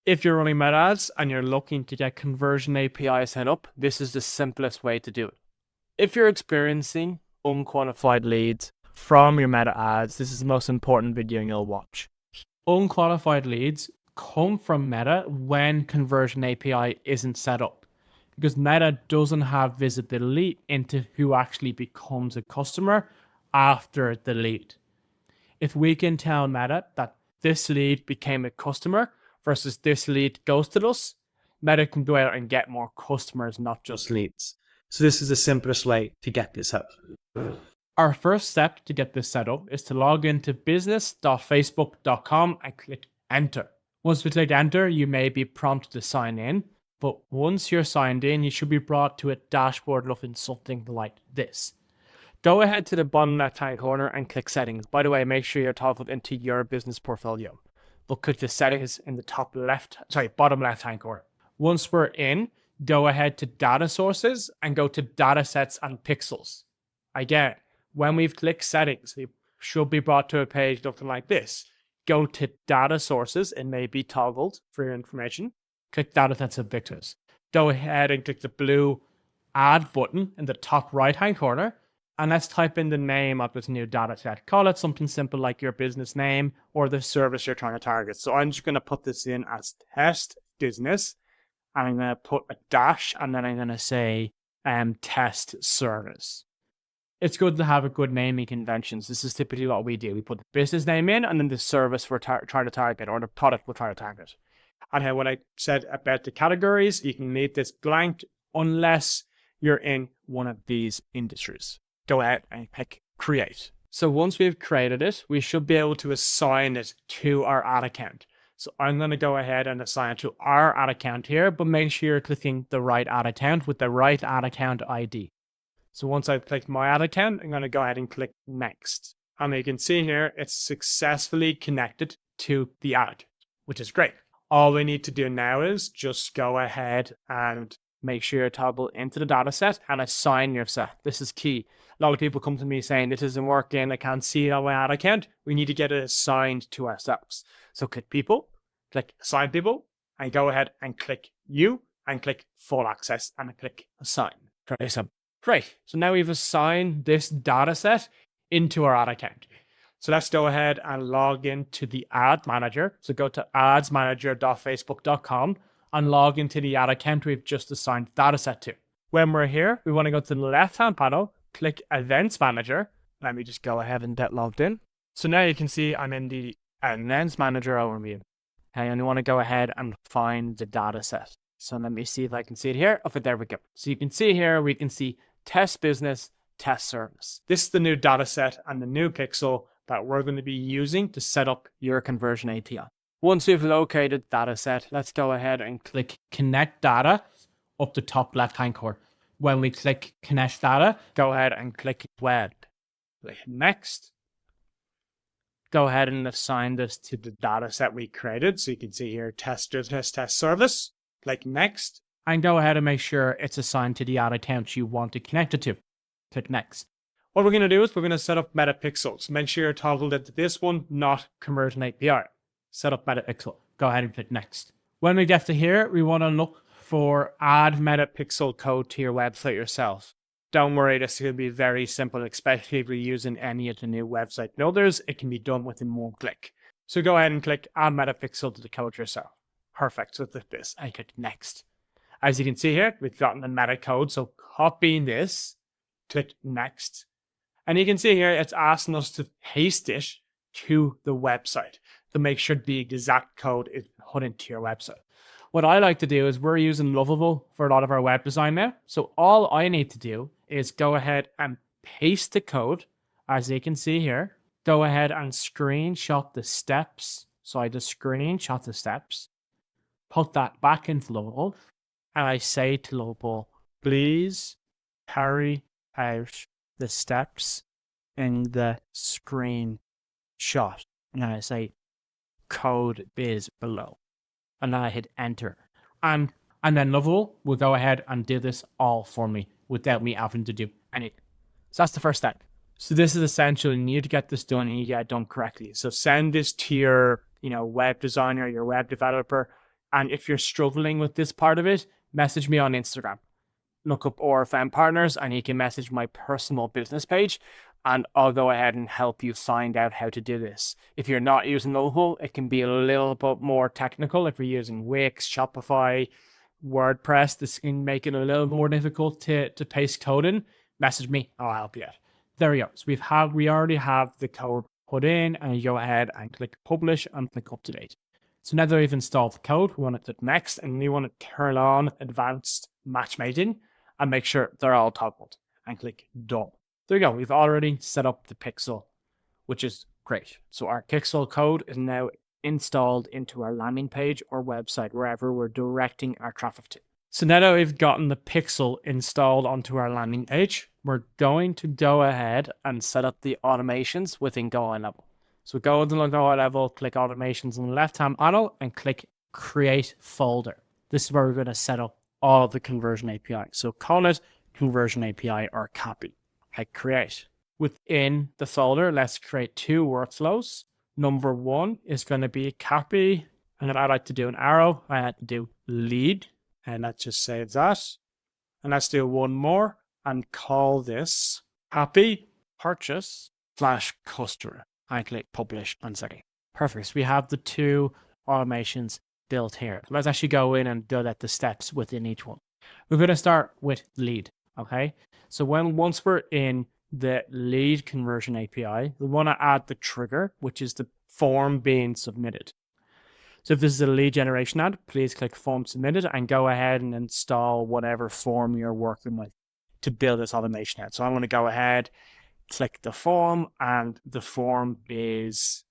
If you're running meta ads and you're looking to get conversion API set up, this is the simplest way to do it. If you're experiencing unqualified leads from your meta ads, this is the most important video you'll watch. Unqualified leads come from Meta when conversion API isn't set up, because Meta doesn't have visibility into who actually becomes a customer after the lead. If we can tell Meta that this lead became a customer versus this lead ghosted us, Meta can go out and get more customers, not just leads. So this is the simplest way to get this out. Our first step to get this set up is to log into business.facebook.com and click enter. Once we click enter, you may be prompted to sign in, but once you're signed in, you should be brought to a dashboard looking something like this. Go ahead to the bottom left-hand corner and click settings. By the way, make sure you're toggled into your business portfolio. But click the settings in the bottom left-hand corner. Once we're in, go ahead to data sources and go to data sets and pixels. Again, when we've clicked settings, we should be brought to a page looking like this. Go to data sources. It may be toggled for your information. Click data sets and pixels. Go ahead and click the blue add button in the top right-hand corner. And let's type in the name of this new data set. Call it something simple like your business name or the service you're trying to target. So I'm just going to put this in as test business. And I'm going to put a dash and then I'm going to say test service. It's good to have a good naming conventions. This is typically what we do. We put the business name in and then the service we're trying to target or the product we're trying to target. And what I said about the categories, you can leave this blank unless you're in one of these industries. Go ahead and click create. So once we've created it, we should be able to assign it to our ad account. So I'm going to go ahead and assign it to our ad account here, but make sure you're clicking the right ad account with the right ad account ID. So once I've clicked my ad account, I'm going to go ahead and click next. And you can see here, it's successfully connected to the ad account, which is great. All we need to do now is just go ahead and make sure you toggle into the data set and assign your set. This is key. A lot of people come to me saying, this isn't working, I can't see it on my ad account. We need to get it assigned to ourselves. So click people, click assign people, and go ahead and click you, and click full access, and click assign. Great. So now we've assigned this data set into our ad account. So let's go ahead and log into the ad manager. So go to adsmanager.facebook.com and log into the ad account we've just assigned data set to. When we're here, we want to go to the left-hand panel, click Events Manager. Let me just go ahead and get logged in. So now you can see I'm in the Events Manager overview. Okay, and you want to go ahead and find the data set. So let me see if I can see it here. Okay, there we go. So you can see here, we can see test business, test service. This is the new data set and the new pixel that we're going to be using to set up your conversion API. Once we've located data set, let's go ahead and click connect data up the top left-hand corner. When we click connect data, go ahead and click web. Click next. Go ahead and assign this to the data set we created. So you can see here, test business, test service. Click next. And go ahead and make sure it's assigned to the ad account you want to connect it to. Click next. What we're going to do is we're going to set up meta pixels. Make sure you're toggled into this one, not conversion API. Set up meta pixel. Go ahead and click next. When we get to here, we want to look for add meta pixel code to your website yourself. Don't worry, this is going to be very simple, especially if you're using any of the new website builders. It can be done within one click. So go ahead and click add meta pixel to the code yourself. Perfect. So click this and click next. As you can see here, we've gotten the meta code. So copy this, click next. And you can see here, it's asking us to paste it to the website to make sure the exact code is put into your website. What I like to do is we're using Lovable for a lot of our web design now. So all I need to do is go ahead and paste the code. As you can see here, go ahead and screenshot the steps. So I just screenshot the steps, put that back into Lovable, and I say to Lovable, please carry out the steps in the screenshot. And I say code biz below. And then I hit enter. And then Lovable will go ahead and do this all for me without me having to do anything. So that's the first step. So this is essential. You need to get this done and you get it done correctly. So send this to your web designer, your web developer. And if you're struggling with this part of it, message me on Instagram. Look up ORFM Partners and you can message my personal business page and I'll go ahead and help you find out how to do this. If you're not using local, it can be a little bit more technical. If you're using Wix, Shopify, WordPress, this can make it a little more difficult to paste code in. Message me, I'll help you out. There we go. So we already have the code put in, and you go ahead and click publish and click up to date. So now that we've installed the code, we want to click next, and we want to turn on advanced matchmaking and make sure they're all toggled and click done. There you go. We've already set up the pixel, which is great. So our pixel code is now installed into our landing page or website, wherever we're directing our traffic to. So now that we've gotten the pixel installed onto our landing page, we're going to go ahead and set up the automations within GoHighLevel. So go to GoHighLevel, click automations on the left-hand panel and click create folder. This is where we're going to set up all of the conversion API. So call it conversion API or copy. Click create. Within the folder, let's create 2 workflows. Number 1 is going to be a copy. And then I like to do an arrow. I like to do lead. And let's just say that. And let's do one more and call this copy purchase / customer. I click publish and save. Perfect. So we have the 2 automations built here. Let's actually go in and build out the steps within each one. We're going to start with lead. Okay. So once we're in the lead conversion API, we want to add the trigger, which is the form being submitted. So if this is a lead generation ad, please click form submitted and go ahead and install whatever form you're working with to build this automation out. So I'm going to go ahead, click the form, and the form is,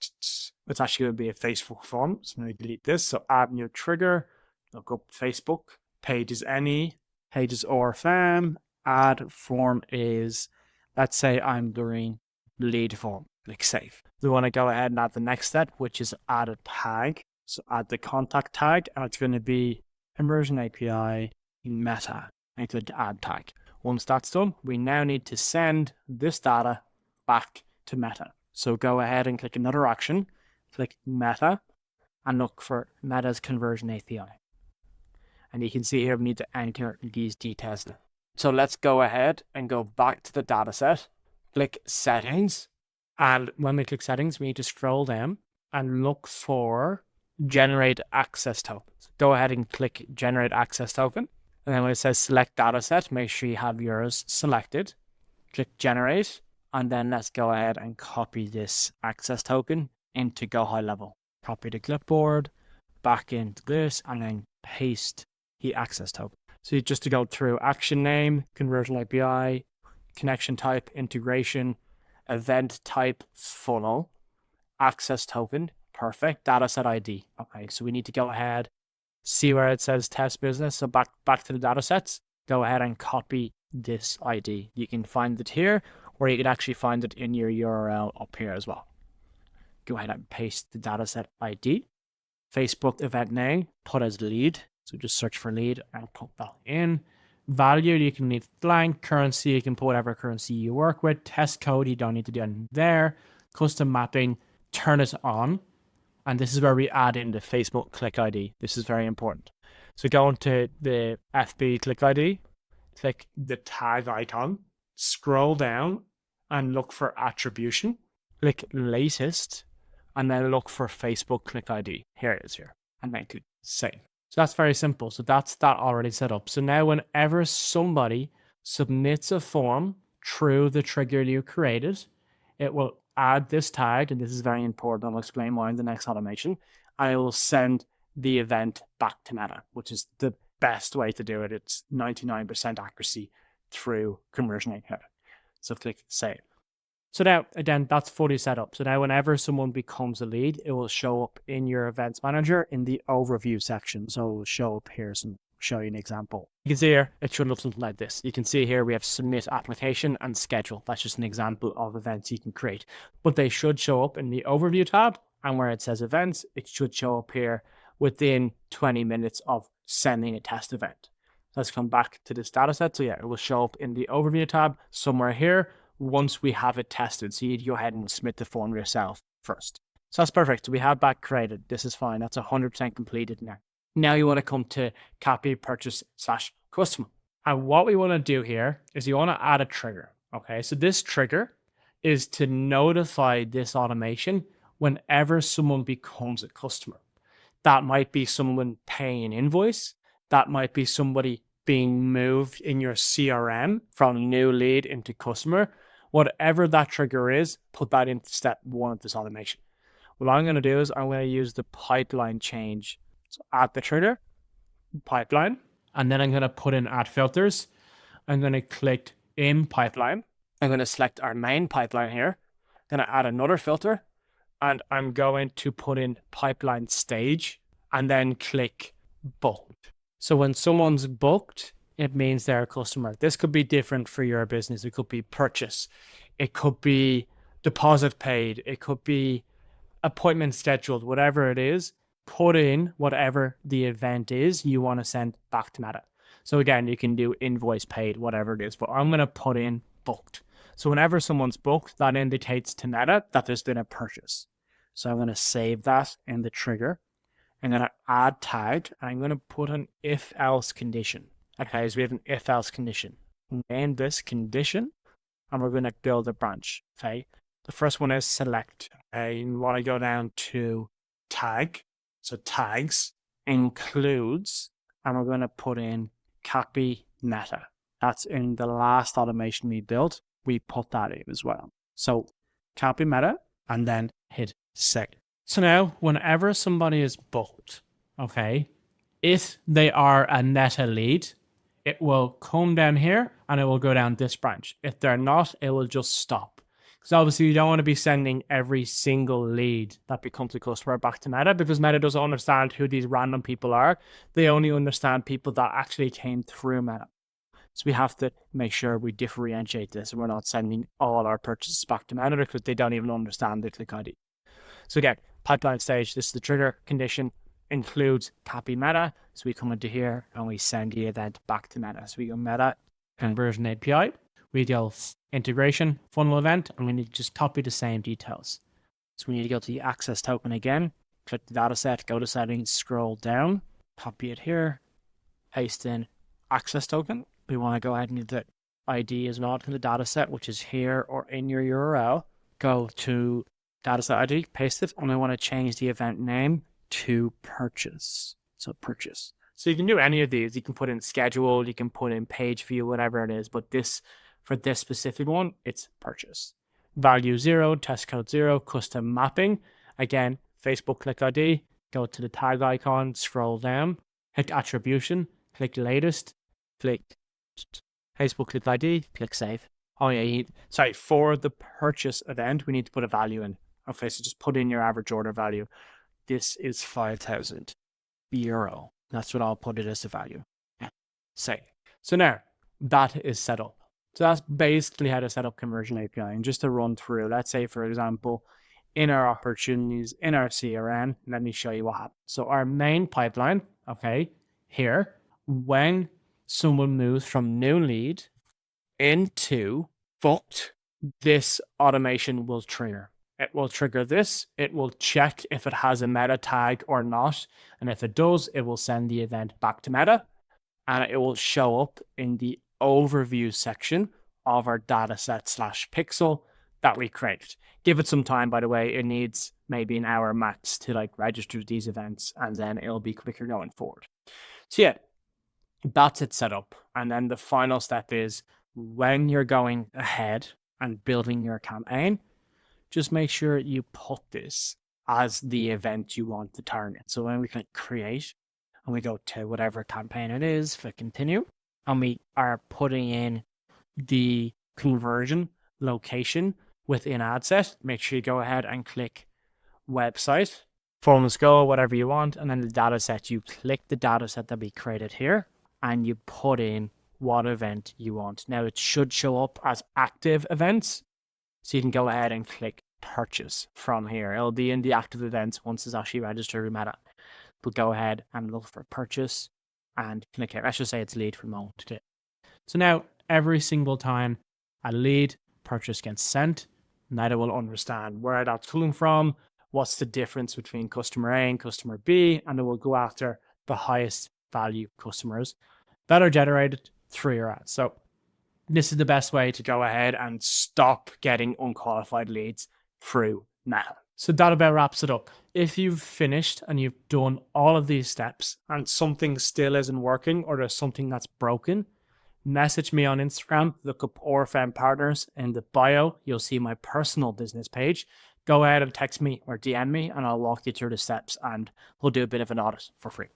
it's actually going to be a Facebook form. So I'm going to delete this. So add new trigger, look up Facebook, pages any, pages ORFM, add form is, let's say I'm doing lead form, click save. We want to go ahead and add the next step, which is add a tag. So add the contact tag, and it's going to be conversion API in meta, and click add tag. Once that's done, we now need to send this data back to Meta. So go ahead and click another action, click Meta, and look for Meta's conversion API. And you can see here we need to enter these details now. So let's go ahead and go back to the data set, click settings. And when we click settings, we need to scroll down and look for generate access tokens. Go ahead and click generate access token. And then when it says select data set, make sure you have yours selected. Click generate. And then let's go ahead and copy this access token into GoHighLevel. Copy the clipboard, back into this, and then paste the access token. So just to go through action name, conversion API, connection type, integration, event type, funnel, access token, perfect, dataset ID. Okay, so we need to go ahead, see where it says test business. So back to the datasets, go ahead and copy this ID. You can find it here, or you can actually find it in your URL up here as well. Go ahead and paste the dataset ID. Facebook event name, put as lead. So just search for lead and put that in. Value, you can leave blank. Currency, you can put whatever currency you work with. Test code, you don't need to do anything there. Custom mapping, turn it on. And this is where we add in the Facebook click ID. This is very important. So go into the FB click ID, click the tag icon, scroll down and look for attribution. Click latest and then look for Facebook click ID. Here it is here. And then click save. So that's very simple. So that's that already set up. So now whenever somebody submits a form through the trigger you created, it will add this tag, and this is very important. I'll explain why in the next automation. I will send the event back to Meta, which is the best way to do it. It's 99% accuracy through conversion API. So click save. So now, again, that's fully set up. So now whenever someone becomes a lead, it will show up in your events manager in the overview section. So it will show up here. So I'll show you an example. You can see here, it should look something like this. You can see here we have submit application and schedule. That's just an example of events you can create. But they should show up in the overview tab, and where it says events, it should show up here within 20 minutes of sending a test event. Let's come back to this data set. So yeah, it will show up in the overview tab somewhere here once we have it tested. So you go ahead and submit the form yourself first. So that's perfect. So we have that created. This is fine. That's 100% completed now. Now you want to come to copy purchase / customer. And what we want to do here is you want to add a trigger. Okay. So this trigger is to notify this automation whenever someone becomes a customer. That might be someone paying an invoice. That might be somebody being moved in your CRM from new lead into customer. Whatever that trigger is, put that into step 1 of this automation. What I'm going to do is I'm going to use the pipeline change. So add the trigger, pipeline, and then I'm going to put in add filters. I'm going to click in pipeline. I'm going to select our main pipeline here. I'm going to add another filter, and I'm going to put in pipeline stage and then click booked. So when someone's booked, it means they're a customer. This could be different for your business. It could be purchase. It could be deposit paid. It could be appointment scheduled, whatever it is. Put in whatever the event is you want to send back to Meta. So again, you can do invoice paid, whatever it is, but I'm going to put in booked. So whenever someone's booked, that indicates to Meta that there's been a purchase. So I'm going to save that in the trigger. I'm going to add tag, and I'm going to put an if-else condition. Okay, so we have an if-else condition. Name this condition, and we're going to build a branch. Okay, the first one is select. Okay, you want to go down to tag. So tags includes, and we're going to put in copy meta. That's in the last automation we built. We put that in as well. So copy meta, and then hit save. So now, whenever somebody is booked, okay, if they are a Meta lead, it will come down here and it will go down this branch. If they're not, it will just stop. Because obviously you don't want to be sending every single lead that becomes a customer back to Meta, because Meta doesn't understand who these random people are. They only understand people that actually came through Meta. So we have to make sure we differentiate this and we're not sending all our purchases back to Meta because they don't even understand the click ID. So again, pipeline stage, this is the trigger condition, includes copy meta. So we come into here and we send the event back to Meta. So we go meta, conversion API, we go integration, funnel event, and we need to just copy the same details. So we need to go to the access token again, click the data set, go to settings, scroll down, copy it here, paste in access token. We want to go ahead and get the ID is not in the data set, which is here or in your URL. Go to dataset ID, paste it, and I want to change the event name to purchase. So purchase. So you can do any of these. You can put in schedule, you can put in page view, whatever it is. But this, for this specific one, it's purchase. Value 0, test code 0, custom mapping. Again, Facebook click ID. Go to the tag icon, scroll down, hit attribution, click latest, click Facebook click ID, click save. Oh yeah, for the purchase event, we need to put a value in. Okay, so just put in your average order value. This is 5,000 euro. That's what I'll put it as the value. Save. So now that is set up. So that's basically how to set up Conversion API. And just to run through, let's say, for example, in our opportunities, in our CRM, let me show you what happens. So our main pipeline, okay, here, when someone moves from new lead into booked, this automation will trigger. It will trigger this. It will check if it has a meta tag or not. And if it does, it will send the event back to Meta, and it will show up in the overview section of our dataset / pixel that we created. Give it some time, by the way. It needs maybe an hour max to register these events, and then it'll be quicker going forward. So yeah, that's it set up. And then the final step is when you're going ahead and building your campaign, just make sure you put this as the event you want to target. So when we click create and we go to whatever campaign it is, click continue, and we are putting in the conversion location within ad set, make sure you go ahead and click website, forms go, whatever you want, and then the data set, you click the data set that we created here and you put in what event you want. Now it should show up as active events. So you can go ahead and click purchase from here. It'll be in the active events once it's actually registered with Meta. But go ahead and look for purchase and click here. Let's just say it's lead from moment. So now every single time a lead purchase gets sent, Meta will understand where that's coming from, what's the difference between customer A and customer B, and it will go after the highest value customers that are generated through your ads. So this is the best way to go ahead and stop getting unqualified leads through Meta. So that about wraps it up. If you've finished and you've done all of these steps and something still isn't working or there's something that's broken, message me on Instagram, look up ORFM Partners in the bio. You'll see my personal business page. Go ahead and text me or DM me and I'll walk you through the steps and we'll do a bit of an audit for free.